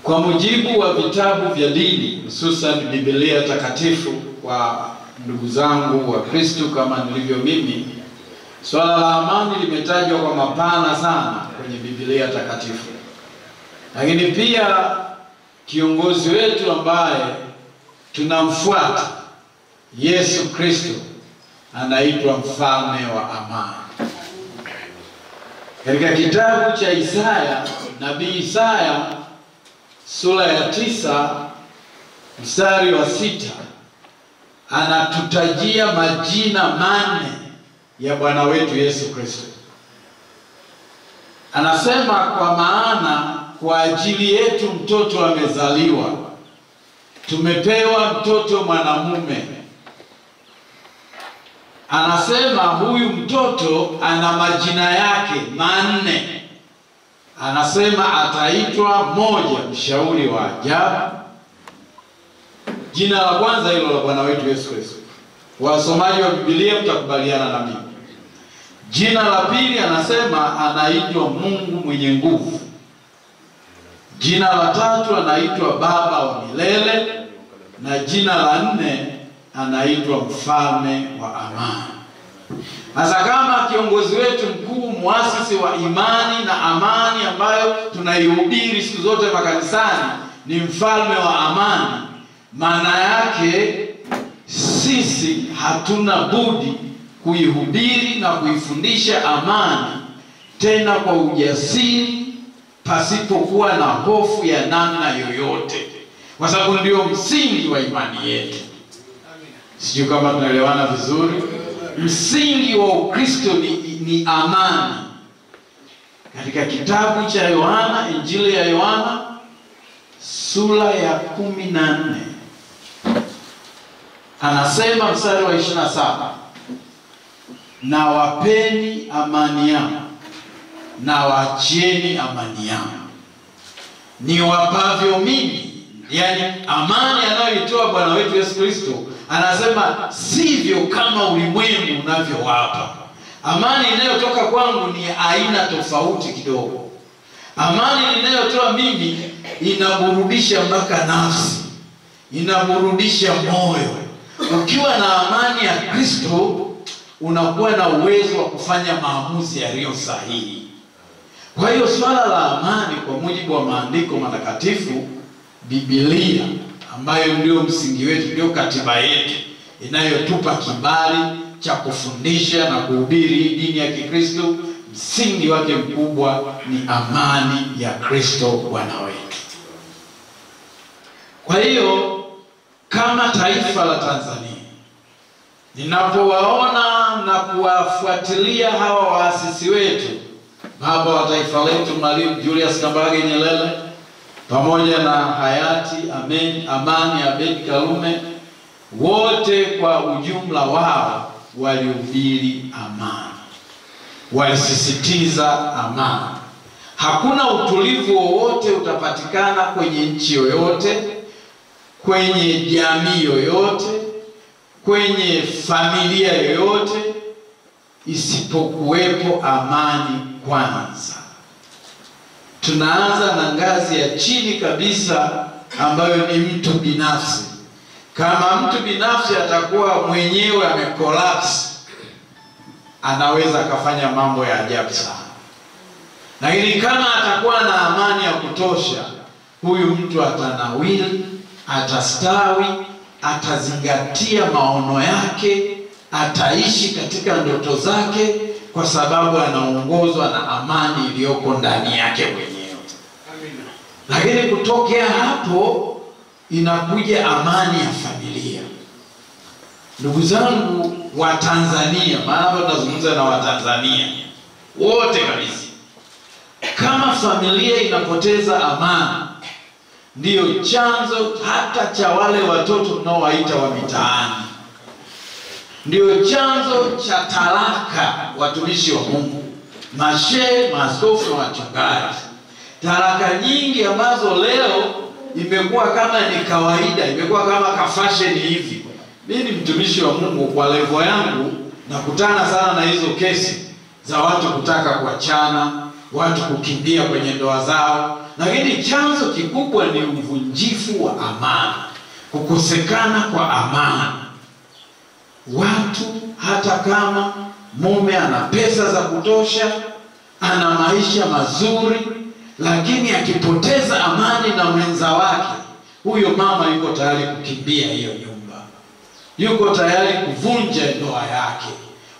Kwa mujibu wa vitabu vya dini, hususan Biblia takatifu, kwa ndugu zangu wa Kristo kama nilivyo mimi, swala la amani limetajwa kwa mapana sana kwenye Biblia takatifu. Lakini pia kiongozi wetu ambaye tunamfuata, Yesu Kristo, anaitwa mfalme wa amani. Katika kitabu cha Isaya, nabii Isaya sura ya 9 mstari wa 6 anatutajia majina 4 ya Bwana wetu Yesu Kristo. Anasema, kwa maana kwa ajili yetu mtoto amezaliwa, tumepewa mtoto mwanamume. Anasema huyu mtoto ana majina yake 4. Anasema ataitwa moja, mshauri wa ajabu. Jina la kwanza hilo la Bwana wetu Yesu Kristo. Wasomaji wa Biblia mtakubaliana na mimi. Jina la pili anasema anaitwa Mungu mwenye nguvu. Jina la tatu anaitwa Baba wa milele, na jina la 4 anaitwa mfalme wa amani. Sasa kama kiongozi wetu mkuu, muasisi wa imani na amani ambayo tunaihubiri siku zote makanisani, ni mfalme wa amani, maana yake sisi hatuna budi kuihubiri na kuifundisha amani, tena kwa ujasiri, pasipokuwa na hofu ya namna yoyote, kwa sababu ndio msingi wa imani yetu. Sijui kama tunaelewana vizuri. Msingi wa Ukristo ni amani. Katika kitabu cha Yohana, Injili ya Yohana sura ya 14 anasema mstari wa 27, na wapeni amani yangu, na waachieni amani yangu, ni wapavyo mimi. Yani amani anayoitoa Bwana wetu Yesu Kristo, anasema sivyo kama ulimwengu unavyowapa. Amani inayotoka kwangu ni aina tofauti kidogo. Amani ninayotoa mimi inaburudisha mpaka nafsi, inaburudisha moyo. Ukiwa na amani ya Kristo, unakuwa na uwezo wa kufanya maamuzi yaliyo sahihi. Kwa hiyo swala la amani, kwa mujibu wa maandiko matakatifu, Biblia ambayo ndio msingi wetu, ndio katiba yetu inayotupa kibali cha kufundisha na kuhubiri dini ya Kikristo, msingi wake mkubwa ni amani ya Kristo Bwana wetu. Kwa hiyo kama taifa la Tanzania, ninapowaona na kuwafuatilia hawa waasisi wetu, baba wa taifa letu Mwalimu Julius Kambarage Nyerere pamoja na hayati Amani Abeid Karume, wote kwa ujumla wao walihubiri amani, walisisitiza amani. Hakuna utulivu wowote utapatikana kwenye nchi yoyote, kwenye jamii yoyote, kwenye familia yoyote, isipokuwepo amani kwanza. Tunaanza na ngazi ya chini kabisa ambayo ni mtu binafsi. Kama mtu binafsi atakuwa mwenyewe amekolapse, anaweza akafanya mambo ya ajabu sana. Lakini kama atakuwa na amani ya kutosha, huyu mtu atanawiri, atastawi, atazingatia maono yake, ataishi katika ndoto zake, kwa sababu anaongozwa na amani iliyoko ndani yake mwenyewe. Lakini kutokea hapo inakuja amani ya familia. Ndugu zangu wa Tanzania, maana hapa tunazungumza na Watanzania wote kabisa, kama familia inapoteza amani, ndiyo chanzo hata cha wale watoto tunaowaita wa mitaani, ndiyo chanzo cha talaka watumishi wa Mungu, mashehe, maaskofu na wachungaji. Talaka nyingi ambazo leo imekuwa kama ni kawaida, imekuwa kama kafashion hivi. Mimi ni mtumishi wa Mungu, kwa level yangu nakutana sana na hizo kesi za watu kutaka kuachana, watu kukimbia kwenye ndoa zao, lakini chanzo kikubwa ni uvunjifu wa amani, kukosekana kwa amani. Watu hata kama mume ana pesa za kutosha, ana maisha mazuri, lakini akipoteza amani na mwenza wake, huyo mama yuko tayari kukimbia hiyo nyumba, yuko tayari kuvunja ndoa yake.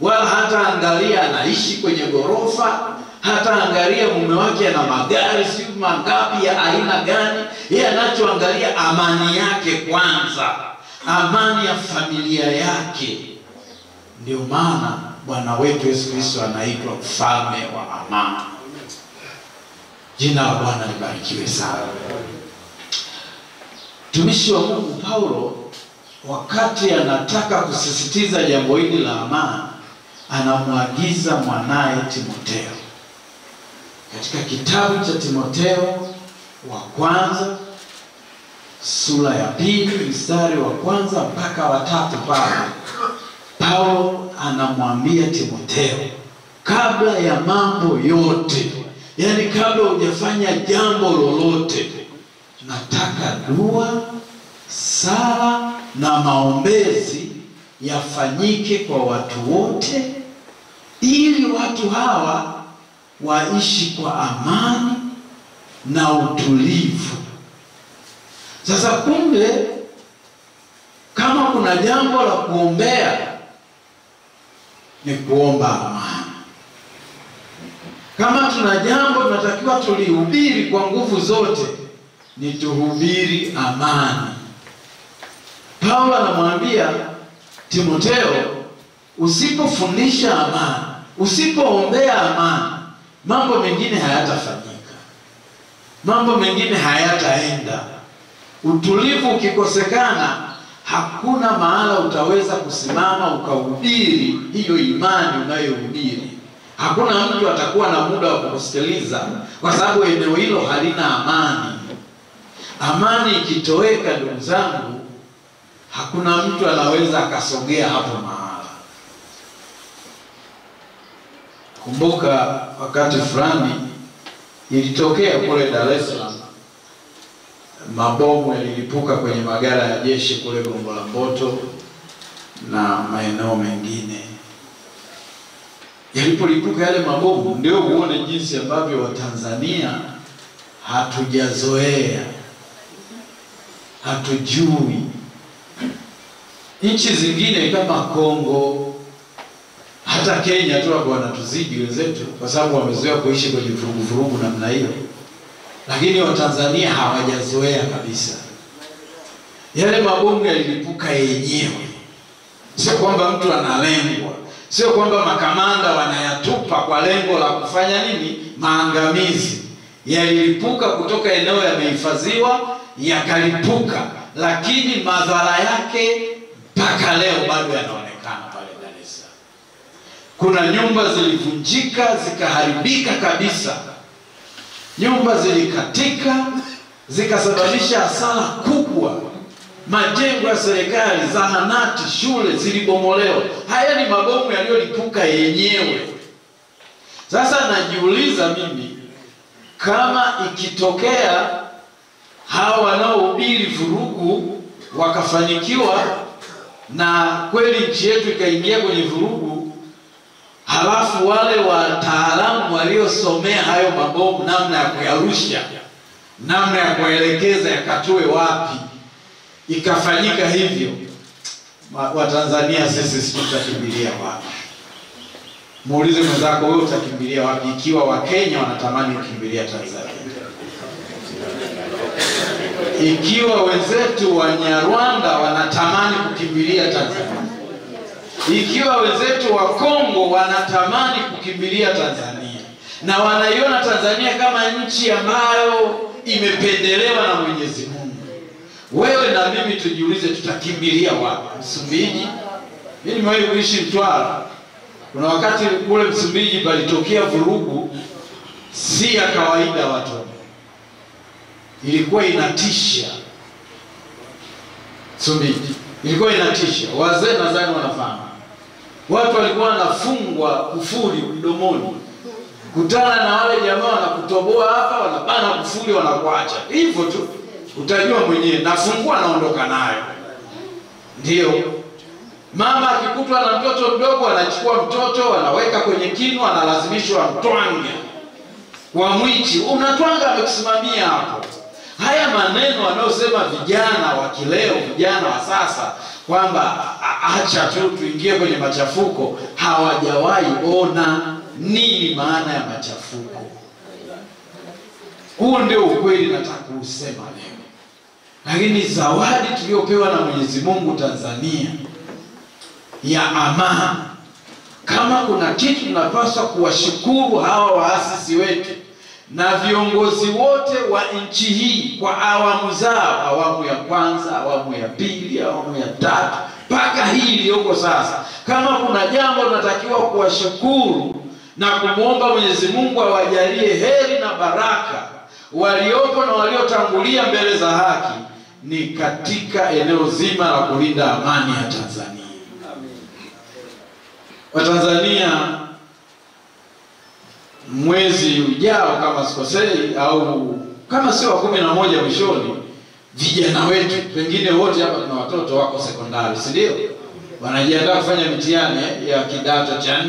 Wala hata angalia anaishi kwenye ghorofa, hata angalia mume wake ana magari si mangapi ya aina gani, yeye anachoangalia amani yake kwanza, amani ya familia yake. Ndio maana Bwana wetu Yesu Kristo anaitwa mfalme wa amani. Jina la Bwana libarikiwe sana. Mtumishi wa Mungu Paulo, wakati anataka kusisitiza jambo hili la amani, anamwagiza mwanaye Timotheo. Katika kitabu cha Timotheo wa kwanza sura ya 2 mstari wa 1 mpaka wa 3, pale Paulo anamwambia Timotheo, kabla ya mambo yote, yani kabla hujafanya jambo lolote, nataka dua, sala na maombezi yafanyike kwa watu wote, ili watu hawa waishi kwa amani na utulivu. Sasa kumbe, kama kuna jambo la kuombea ni kuomba amani. Kama tuna jambo tunatakiwa tulihubiri kwa nguvu zote, ni tuhubiri amani. Paulo anamwambia Timotheo, usipofundisha amani, usipoombea amani, mambo mengine hayatafanyika, mambo mengine hayataenda. Utulivu ukikosekana, hakuna mahala utaweza kusimama ukahubiri hiyo imani unayohubiri. Hakuna mtu atakuwa na muda wa kukusikiliza, kwa sababu eneo hilo halina amani. Amani ikitoweka, ndugu zangu, hakuna mtu anaweza akasogea hapo mahala. Kumbuka wakati fulani ilitokea kule Dar es Salaam, mabomu yalilipuka kwenye magara ya jeshi kule Gongo la Mboto na maeneo mengine. Yalipolipuka yale mabomu, ndio uone jinsi ambavyo Watanzania hatujazoea, hatujui. Nchi zingine kama Kongo, hata Kenya tu hapo wanatuzidi wenzetu, kwa sababu wamezoea kuishi kwenye vurugu namna hiyo. Lakini Watanzania hawajazoea kabisa. Yale mabomu yalilipuka yenyewe, sio kwamba mtu analengwa, sio kwamba makamanda wanayatupa kwa lengo la kufanya nini, maangamizi. Yalilipuka kutoka eneo yamehifadhiwa, yakalipuka, lakini madhara yake mpaka leo bado yanaonekana pale Dar es Salaam. Kuna nyumba zilivunjika zikaharibika kabisa, nyumba zilikatika zikasababisha hasara kubwa, majengo ya serikali, zahanati, shule zilibomolewa. Haya ni mabomu yaliyolipuka yenyewe. Sasa najiuliza mimi, kama ikitokea hawa wanaohubiri vurugu wakafanikiwa na kweli nchi yetu ikaingia kwenye vurugu, halafu wale wataalamu waliosomea hayo mabomu, namna ya kuyarusha, namna ya kuelekeza yakatue wapi, ikafanyika hivyo, Watanzania sisi tutakimbilia wapi? Muulize mwenzako, wewe utakimbilia wapi ikiwa Wakenya wanatamani kukimbilia Tanzania? Ikiwa wenzetu wa Nyarwanda wanatamani kukimbilia Tanzania, ikiwa wenzetu wa Kongo wanatamani kukimbilia Tanzania na wanaiona Tanzania kama nchi ambayo imependelewa na Mwenyezi Mungu, wewe na mimi tujiulize, tutakimbilia wapi? Msumbiji? Mimi nimewahi kuishi Mtwara. Kuna wakati kule Msumbiji palitokea vurugu si ya kawaida, watu ilikuwa inatisha. Msumbiji ilikuwa inatisha, wazee nadhani wanafahamu. Watu walikuwa wanafungwa kufuri mdomoni Kutana na wale jamaa wanakutoboa hapa, wanabana kufuli, wanakuacha hivyo tu, utajua mwenyewe. Nafungua naondoka nayo. Ndio mama akikutwa na mtoto mdogo, anachukua mtoto anaweka kwenye kinu, analazimishwa mtwange kwa mwichi. Unatwanga amekusimamia hapo. Haya maneno wanaosema vijana wa kileo, vijana wa sasa, kwamba acha tu tuingie kwenye machafuko, hawajawahi ona nini maana ya machafuko. Huo ndio ukweli nataka kusema leo. Lakini zawadi tuliyopewa na Mwenyezi Mungu Tanzania ya amani, kama kuna kitu tunapaswa kuwashukuru hawa waasisi wetu na viongozi wote wa nchi hii kwa awamu zao, awamu ya kwanza, awamu ya pili, awamu ya tatu, mpaka hii iliyoko sasa. Kama kuna jambo tunatakiwa kuwashukuru na kumwomba Mwenyezi Mungu awajalie heri na baraka waliopo na waliotangulia mbele za haki, ni katika eneo zima la kulinda amani ya Tanzania. Watanzania, mwezi ujao kama sikosei, au kama sio wa 11 mwishoni, vijana wetu pengine wote hapa tuna watoto wako sekondari, si ndio? Wanajiandaa kufanya mitihani ya kidato cha 4.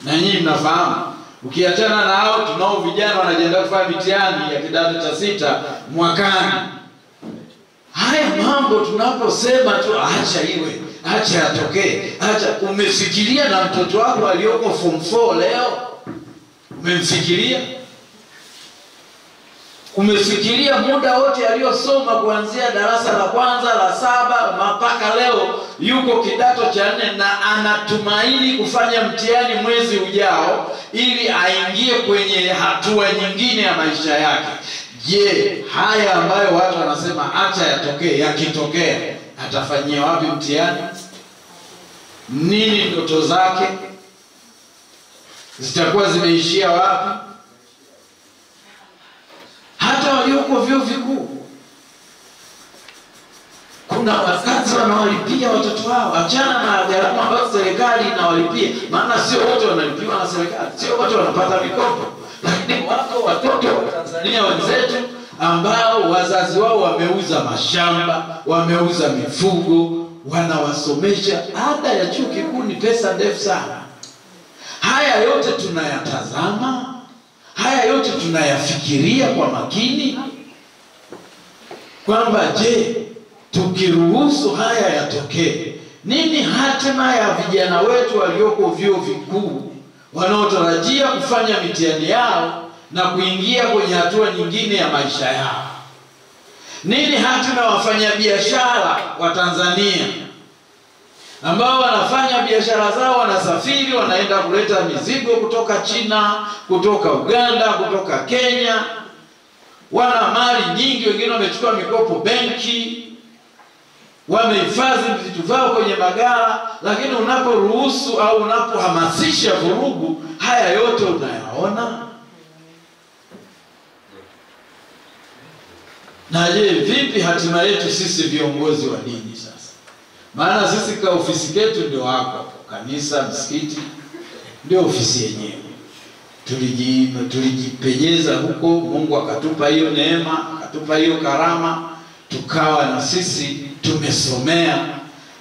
Na nyinyi mnafahamu, ukiachana na hao, tunao vijana wanajiandaa kufanya mitihani ya kidato cha 6 mwakani. Haya mambo tunaposema tu acha iwe, acha yatokee, acha, umefikiria na mtoto wako aliyoko form 4 leo? Umemfikiria? Umefikiria muda wote aliyosoma kuanzia darasa la kwanza, la 7 mpaka leo yuko kidato cha 4 na anatumaini kufanya mtihani mwezi ujao ili aingie kwenye hatua nyingine ya maisha yake. Je, haya ambayo watu wanasema acha yatokee, yakitokea atafanyia wapi mtihani? Nini ndoto zake? Zitakuwa zimeishia wapi? Hata walioko vyuo vikuu, kuna wazazi wanawalipia watoto wao. Achana na gharama ambazo serikali inawalipia, maana sio wote wanalipiwa na serikali, sio wote wanapata mikopo. Lakini wako watoto wa Tanzania wenzetu ambao wazazi wao wameuza mashamba, wameuza mifugo, wanawasomesha. Ada ya chuo kikuu ni pesa ndefu sana. Haya yote tunayatazama, haya yote tunayafikiria kwa makini, kwamba je, tukiruhusu haya yatokee, nini hatima ya vijana wetu walioko vyuo vikuu wanaotarajia kufanya mitihani yao na kuingia kwenye hatua nyingine ya maisha yao? Nini hatima ya wafanyabiashara wa Tanzania ambao wanafanya biashara zao, wanasafiri, wanaenda kuleta mizigo kutoka China, kutoka Uganda, kutoka Kenya, wana mali nyingi, wengine wamechukua mikopo benki, wamehifadhi vitu vyao kwenye magara, lakini unaporuhusu au unapohamasisha vurugu, haya yote unayaona? Na je, vipi hatima yetu sisi viongozi wa dini sasa? Maana sisi kwa ofisi yetu ndio hapo, kanisa, msikiti ndio ofisi yenyewe. Tulijipenyeza huko, Mungu akatupa hiyo neema, akatupa hiyo karama, tukawa na sisi tumesomea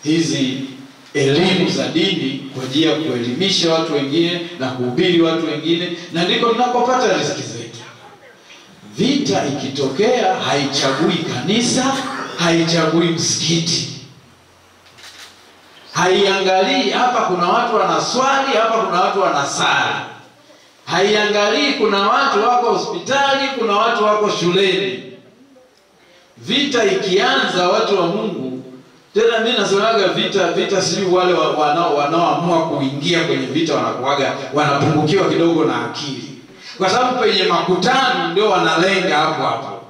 hizi elimu za dini kwa ajili ya kuelimisha watu wengine na kuhubiri watu wengine, na ndiko tunakopata riziki zetu. Vita ikitokea haichagui kanisa, haichagui msikiti, haiangalii hapa kuna watu wanaswali, hapa kuna watu wanasali, haiangalii kuna watu wako hospitali, kuna watu wako shuleni. Vita ikianza, watu wa Mungu, tena mimi nasemaga vita si wale wanaoamua kuingia kwenye vita wanapungukiwa kidogo na akili, kwa sababu kwenye makutano ndio wanalenga hapo.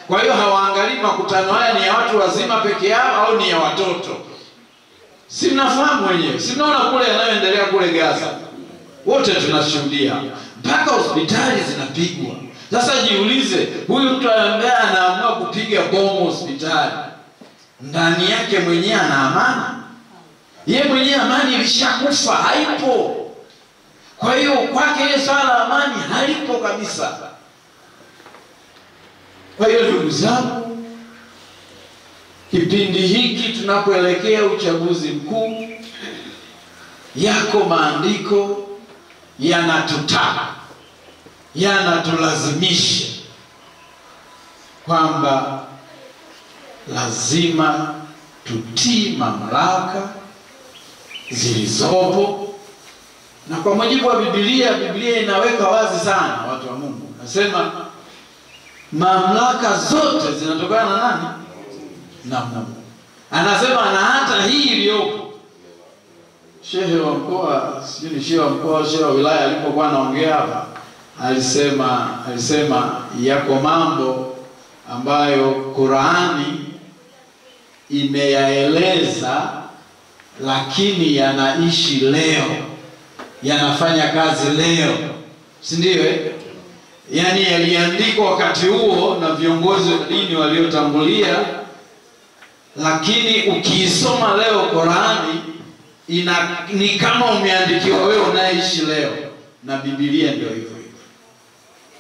Kwa hiyo hawaangalii makutano haya ni ya watu wazima peke yao au ni ya watoto. Si mnafahamu wenyewe, si mnaona kule yanayoendelea kule Gaza, wote tunashuhudia, mpaka hospitali zinapigwa. Sasa jiulize, huyu mtu ambaye anaamua kupiga bomu hospitali, ndani yake mwenyewe ana amani? Yeye mwenyewe amani ilishakufa, haipo. Kwa hiyo kwake yeye swala la amani halipo kabisa. Kwa hiyo ndugu zangu, kipindi hiki tunapoelekea uchaguzi mkuu, yako maandiko yanatutaka, yanatulazimisha kwamba lazima tutii mamlaka zilizopo. Na kwa mujibu wa Biblia inaweka wazi sana, watu wa Mungu. Nasema mamlaka zote zinatokana na nani? Na Mungu. Anasema na hata hii iliyopo. Shehe wa mkoa, sijui shehe wa mkoa, shehe wa wilaya alipokuwa anaongea hapa, alisema yako mambo ambayo Qur'ani imeyaeleza lakini yanaishi leo, yanafanya kazi leo, si ndio? Yaani yaliandikwa wakati huo na viongozi wa dini waliotangulia, lakini ukiisoma leo Qur'ani ni kama umeandikiwa wewe unaishi leo. Na Biblia ndio hivyo hivyo.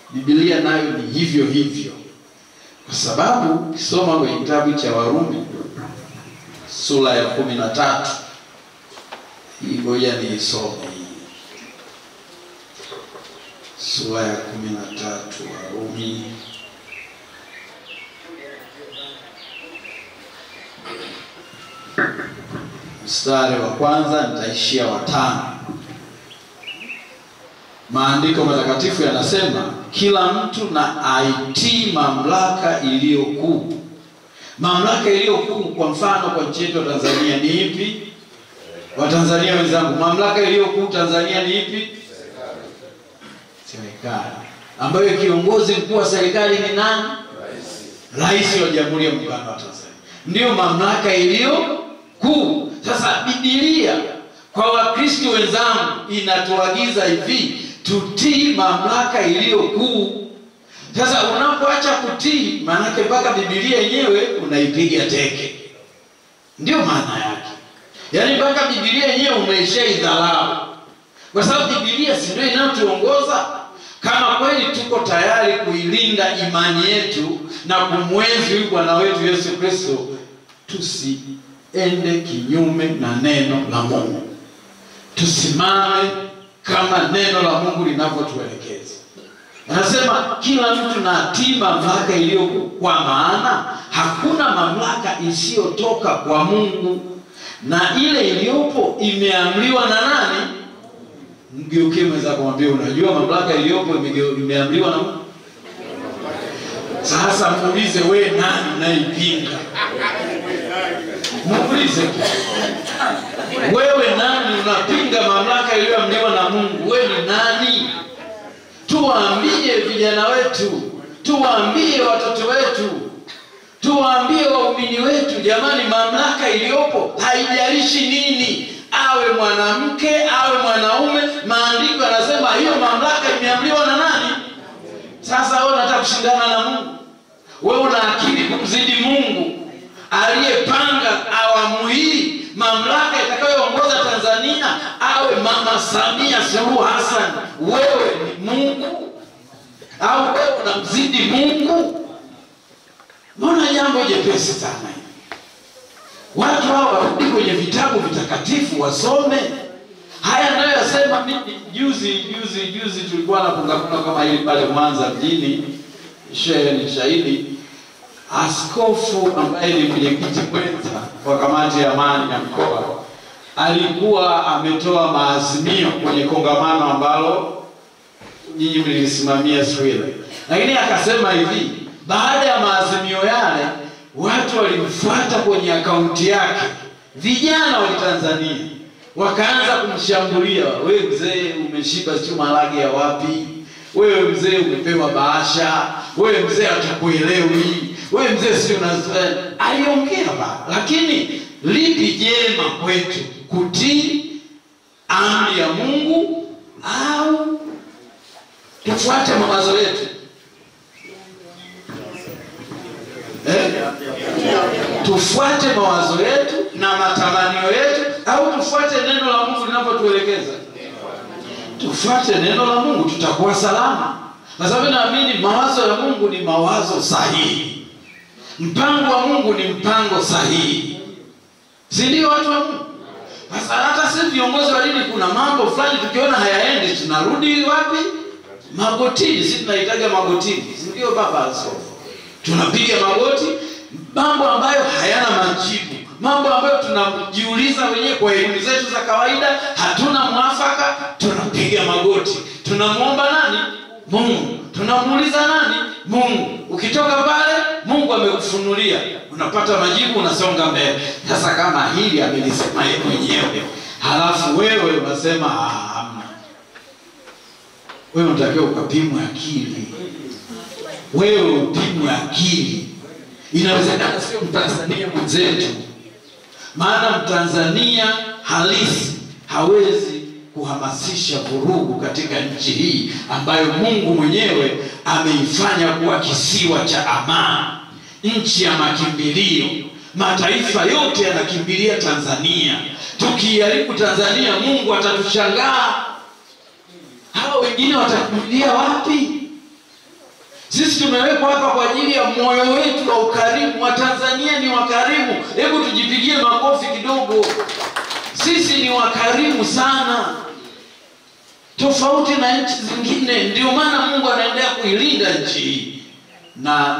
Biblia nayo ni hivyo hivyo. Kwa sababu ukisoma kwenye kitabu cha Warumi sura ya 13, hii ngoja niisome hii. Sura ya 13 Warumi mstari wa kwanza nitaishia wa 5. Maandiko matakatifu yanasema kila mtu na aitii mamlaka iliyo kuu. Mamlaka iliyo kuu, kwa mfano kwa nchi yetu Tanzania ni ipi? Watanzania wenzangu, mamlaka iliyo kuu Tanzania ni ipi? Serikali. Ambayo kiongozi mkuu wa serikali ni nani? Rais wa Jamhuri ya Muungano wa Tanzania. Ndio mamlaka iliyo kuu. Sasa Biblia kwa Wakristo wenzangu inatuagiza hivi, tutii mamlaka iliyo kuu. Sasa unapoacha kutii, maana yake mpaka Biblia yenyewe unaipiga teke. Ndio maana yake. Yaani mpaka Biblia yenyewe umeshaidharau. Kwa sababu Biblia si ndio inatuongoza? Kama kweli tuko tayari kuilinda imani yetu na kumwenzi huyu Bwana wetu Yesu Kristo, tusiende kinyume na neno la Mungu. Tusimame kama neno la Mungu linavyotuelekeza. Anasema kila mtu na atii mamlaka iliyo, kwa maana hakuna mamlaka isiyotoka kwa Mungu, na ile iliyopo imeamriwa na nani? Mgeukie mwenzako kumwambia, unajua mamlaka iliyopo imeamriwa na Mungu. Sasa muulize, wewe nani unaipinga? Muulize, wewe nani unapinga mamlaka iliyoamriwa na Mungu? Wewe ni nani? Tuwaambie vijana wetu, tuwaambie watoto wetu, tuwaambie waumini wetu, jamani, mamlaka iliyopo haijalishi nini, awe mwanamke awe mwanaume, maandiko yanasema hiyo mamlaka imeamriwa na nani? Sasa wewe unataka kushindana na Mungu? Wewe una akili kumzidi Mungu aliyepanga awamu hii mamlaka itakayoongoza Tanzania awe Mama Samia Suluhu Hassan? Wewe ni Mungu au wewe unamzidi Mungu? Mbona jambo jepesi sana hili? Watu hao warudi kwenye vitabu vitakatifu wasome. Haya ndio yasema. Juzi tulikuwa na kongamano kama hili pale Mwanza mjini. Shehe ni shahidi. Askofu ambaye ni mwenyekiti mwenza wa kamati ya amani ya mkoa alikuwa ametoa maazimio kwenye kongamano ambalo nyinyi mlisimamia siku ile. Lakini akasema hivi, baada ya maazimio yale watu walimfuata kwenye akaunti yake, vijana wa Tanzania wakaanza kumshambulia. Wewe mzee umeshiba sio malagi ya wapi? Wewe mzee umepewa bahasha, wewe mzee hatakuelewi, wewe mzee sio aliongea ba. Lakini lipi jema kwetu, kutii amri ya Mungu au tufuate mawazo yetu? Tufuate mawazo yetu na matamanio yetu au tufuate neno la Mungu linavyotuelekeza? tufuate neno la Mungu, tutakuwa salama. Kwa sababu naamini mawazo ya Mungu ni mawazo sahihi. Mpango wa Mungu ni mpango sahihi. Si ndio watu wa Mungu? Sasa hata sisi viongozi wa dini kuna mambo fulani tukiona hayaendi tunarudi wapi? Magotini. Sisi tunahitaji magotini. Si ndio baba askofu? Tunapiga magoti, mambo ambayo hayana majibu, mambo ambayo tunajiuliza wenyewe kwa elimu zetu za kawaida, hatuna mwafaka, tunapiga magoti. Tunamuomba nani? Mungu. Tunamuuliza nani? Mungu. Ukitoka pale Mungu amekufunulia, unapata majibu, unasonga mbele. Sasa kama hili amelisema yeye mwenyewe, halafu wewe unasema hamna. Wewe unatakiwa ukapimwe akili. Wewe upimwe akili. Inawezekana sio Mtanzania mwenzetu. Maana Mtanzania halisi hawezi kuhamasisha vurugu katika nchi hii ambayo Mungu mwenyewe ameifanya kuwa kisiwa cha amani, nchi ya makimbilio. Mataifa yote yanakimbilia Tanzania. Tukiharibu Tanzania, Mungu atatushangaa. Hao wengine watakimbilia wapi? Sisi tumewekwa hapa kwa ajili ya moyo wetu wa ukarimu. Wa Tanzania ni wakarimu. Hebu tujipigie makofi kidogo. Sisi ni wakarimu sana, tofauti na nchi zingine. Ndio maana Mungu anaendelea kuilinda nchi hii. Na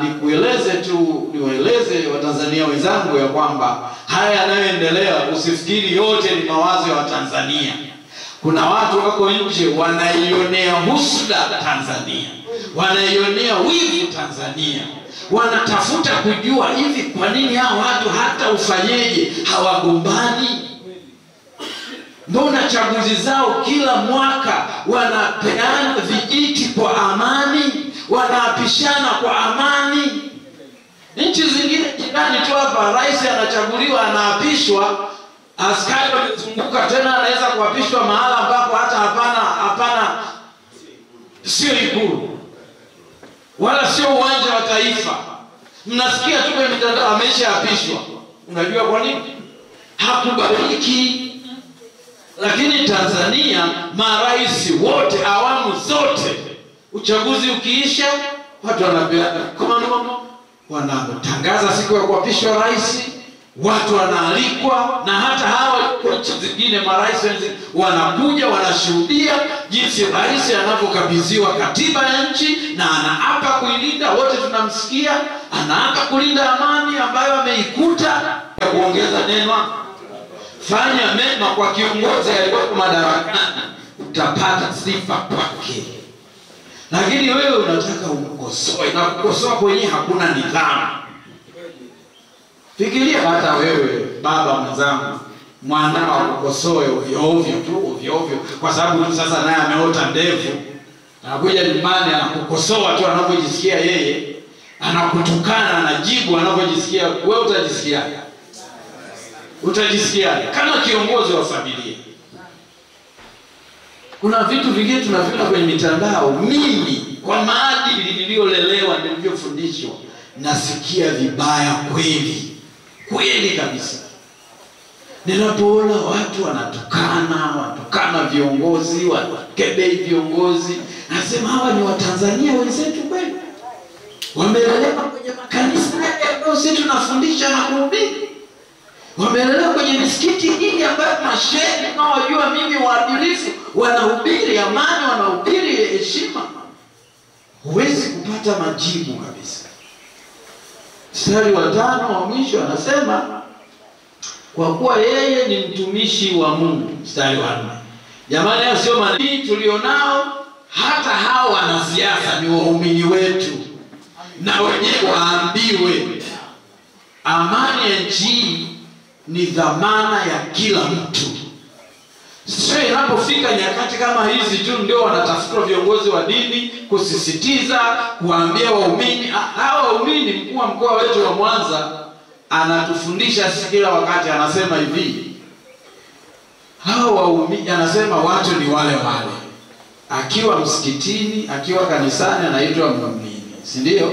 niwaeleze Watanzania wenzangu ya kwamba haya yanayoendelea, usifikiri yote ni mawazo ya Watanzania. Kuna watu wako nje wanaionea husda Tanzania, wanaionea wivu Tanzania, wanatafuta kujua hivi kwa nini hao watu hata ufanyeje hawagombani. Mbona chaguzi zao kila mwaka wanapeana vijiti kwa amani, wanaapishana kwa amani? Nchi zingine jirani tu hapa, rais anachaguliwa, anaapishwa, askari wamezunguka, tena anaweza kuapishwa mahala ambapo hata hapana, sio Ikulu wala sio uwanja wa Taifa. Mnasikia tu kwenye mitandao ameshaapishwa. Unajua kwa nini? Hakubariki. Lakini Tanzania marais wote, awamu zote, uchaguzi ukiisha, watu wanapeana komando, wanatangaza siku ya kuapishwa rais, watu wanaalikwa, na hata hawa nchi zingine marais wanakuja, wanashuhudia jinsi rais anavyokabidhiwa katiba ya nchi na anaapa kuilinda. Wote tunamsikia anaapa kulinda amani ambayo ameikuta. Kuongeza neno, fanya mema kwa kiongozi aliyeko madarakani, utapata sifa kwake. Lakini wewe unataka umkosoe, na kukosoa kwenye hakuna nidhamu. Fikiria hata wewe baba mwenzangu, mwanao akukosoe ovyo ovyo kwa sababu sasa naye ameota ndevu, anakuja nyumbani anakukosoa tu anavyojisikia yeye, anakutukana, anajibu anavyojisikia. Wewe utajisikia kama kiongozi wa familia? Kuna vitu vingine tunaviona kwenye mitandao. Mimi kwa maadili niliyolelewa, nilivyofundishwa, nasikia vibaya kweli kabisa ninapoona watu wanatukana viongozi, wakebei viongozi. Nasema hawa ni Watanzania wenzetu kweli? Wamelelewa kwenye makanisa ambayo sisi tunafundisha na kuhubiri, wamelelewa kwenye misikiti hii ambayo mashehe naojua mimi waadilifu wanahubiri amani, wanahubiri heshima. Huwezi kupata majibu kabisa. Mstari wa 5 wa mwisho anasema kwa kuwa yeye ni mtumishi wa Mungu. Mstari wa 4. Jamani, hao sio manabii tulionao, hata hao wanasiasa ni waumini wetu, na wenyewe waambiwe amani ya nchi ni dhamana ya kila mtu. Sio inapofika nyakati kama hizi tu ndio wanatafuta viongozi wa dini kusisitiza, kuambia waumini. Hawa waumini, mkuu wa mkoa wetu wa Mwanza anatufundisha kila wakati, anasema hivi, hawa waumini, anasema watu ni wale. Akiwa msikitini, akiwa kanisani anaitwa muumini, si ndio?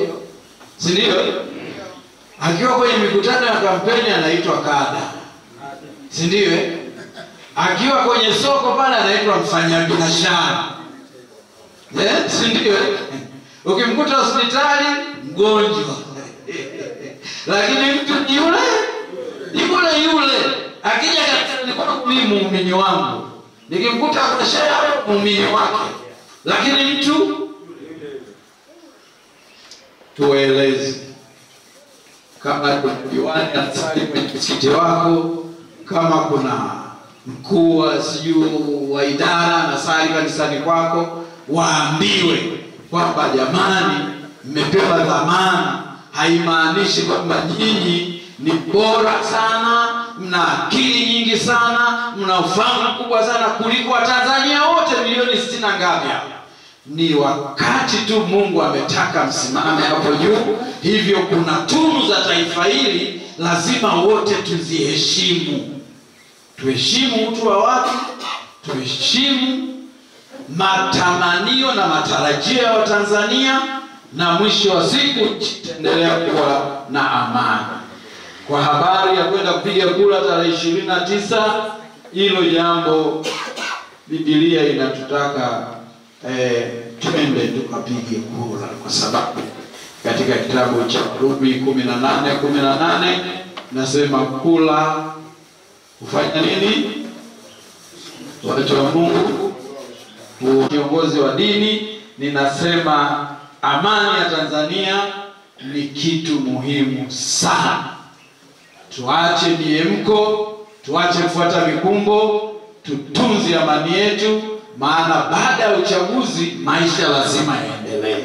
Akiwa kwenye mikutano ya kampeni anaitwa kada, si ndio? Akiwa kwenye soko pale anaitwa mfanyabiashara. Si ndio? Ukimkuta hospitali mgonjwa. Lakini mtu ni yule. Akija katika mimi muumini wangu, nikimkuta kwa shehe muumini wake. Lakini mtu tueleze kama kuna diwani anasali kwenye msikiti wako, kama kuna mkuu wa idara anasali kanisani kwako, waambiwe kwamba jamani, mmepewa dhamana. Haimaanishi kwamba nyinyi ni bora sana, mna akili nyingi sana, mna ufahamu mkubwa sana kuliko Watanzania wote milioni 60 na ngapi hapa. Ni wakati tu Mungu ametaka msimame hapo juu. Hivyo kuna tunu za taifa hili lazima wote tuziheshimu. Tuheshimu utu wa watu, tuheshimu matamanio na matarajio ya Watanzania, na mwisho wa siku tutaendelea kuwa na amani. Kwa habari ya kwenda kupiga kura tarehe 29, hilo jambo Biblia inatutaka twende tukapige kura, kwa sababu katika kitabu cha Warumi 18:18 nasema kula ufanya nini? Watu wa Mungu, kiongozi wa dini, ninasema amani ya Tanzania ni kitu muhimu sana. Tuache miemko, tuache kufuata mikumbo, tutunze amani yetu, maana baada ya uchaguzi maisha lazima yaendelee.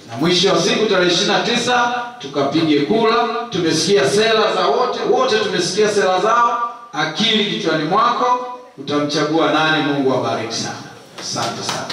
Na mwisho wa siku tarehe 29 tukapige kura. Tumesikia sera za wote tumesikia sera zao. Akili kichwani mwako, utamchagua nani. Mungu awabariki sana. Asante sana.